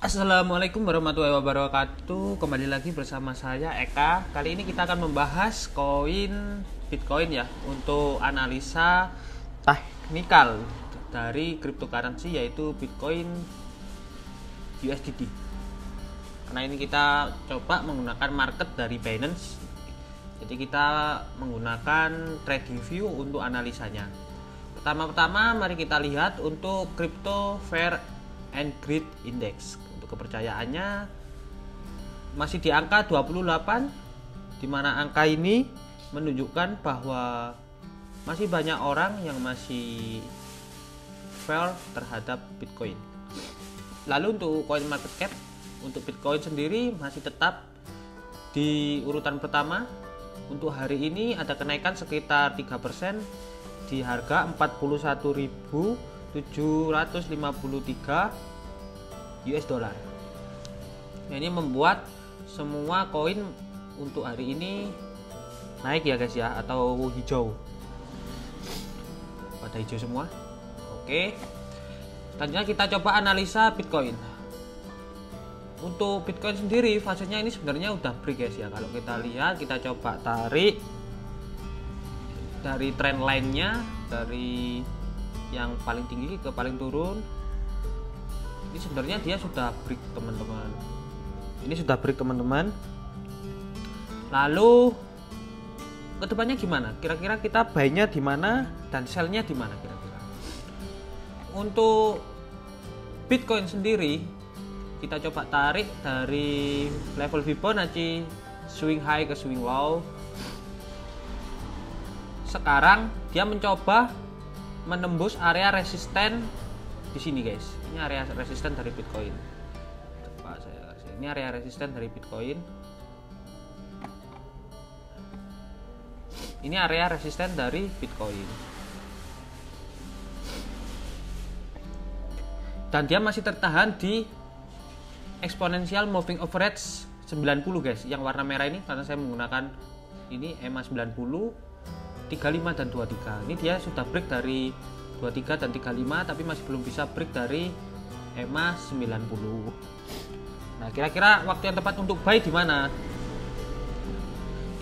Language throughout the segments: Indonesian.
Assalamualaikum warahmatullahi wabarakatuh. Kembali lagi bersama saya Eka. Kali ini kita akan membahas koin Bitcoin ya, untuk analisa teknikal dari cryptocurrency yaitu Bitcoin USDT. Karena ini kita coba menggunakan market dari Binance. Jadi kita menggunakan trading view untuk analisanya. Pertama-tama mari kita lihat untuk Crypto Fair and Greed Index. Untuk kepercayaannya masih di angka 28, di mana angka ini menunjukkan bahwa masih banyak orang yang masih fair terhadap Bitcoin. Lalu untuk coin market cap untuk Bitcoin sendiri masih tetap di urutan pertama. Untuk hari ini ada kenaikan sekitar 3% di harga 41.753 US dollar. Nah, ini membuat semua koin untuk hari ini naik ya guys ya, atau hijau. Pada hijau semua. Oke. Selanjutnya kita coba analisa Bitcoin. Untuk Bitcoin sendiri fasenya ini sebenarnya udah break guys ya. Kalau kita lihat, kita coba tarik dari trend line-nya, dari yang paling tinggi ke paling turun. Ini sebenarnya dia sudah break teman-teman. Ini sudah break teman-teman. Lalu kedepannya gimana? Kira-kira kita buy-nya di mana dan sell-nya di mana kira-kira? Untuk Bitcoin sendiri kita coba tarik dari level Fibonacci swing high ke swing low. Sekarang dia mencoba menembus area resisten di sini guys. Ini area resisten dari Bitcoin. Coba saya kasih. Ini area resisten dari Bitcoin. Ini area resisten dari Bitcoin. Dan dia masih tertahan di exponential moving average 90 guys. Yang warna merah ini karena saya menggunakan ini EMA 90, 35 dan 23. Ini dia sudah break dari 23 dan 35, tapi masih belum bisa break dari EMA 90. Nah, kira-kira waktu yang tepat untuk buy di mana?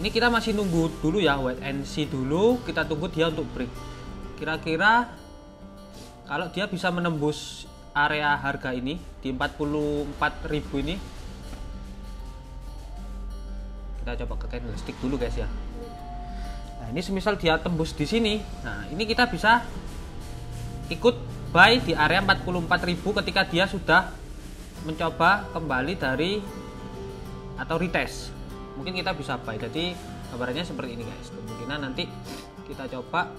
Ini kita masih nunggu dulu ya, wait and see dulu. Kita tunggu dia untuk break. Kira-kira kalau dia bisa menembus area harga ini di 44.000 ini, kita coba ke candlestick dulu guys ya. Nah, ini semisal dia tembus di sini. Nah, ini kita bisa ikut buy di area 44.000 ketika dia sudah mencoba kembali dari atau retest. Mungkin kita bisa buy. Jadi gambarannya seperti ini guys. Kemungkinan nanti kita coba.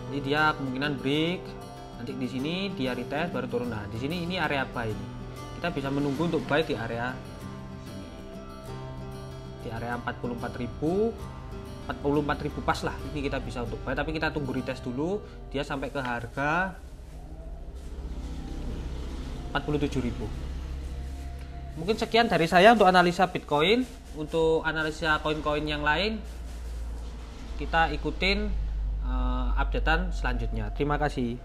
Ini dia kemungkinan break. Nanti di sini dia retest baru turun. Nah, di sini ini area buy ini. Kita bisa menunggu untuk buy di area sini. Di area 44.000 pas lah, ini kita bisa untuk buy, tapi kita tunggu retest dulu dia sampai ke harga 47.000. Mungkin sekian dari saya untuk analisa Bitcoin. Untuk analisa koin-koin yang lain kita ikutin updatean selanjutnya. Terima kasih.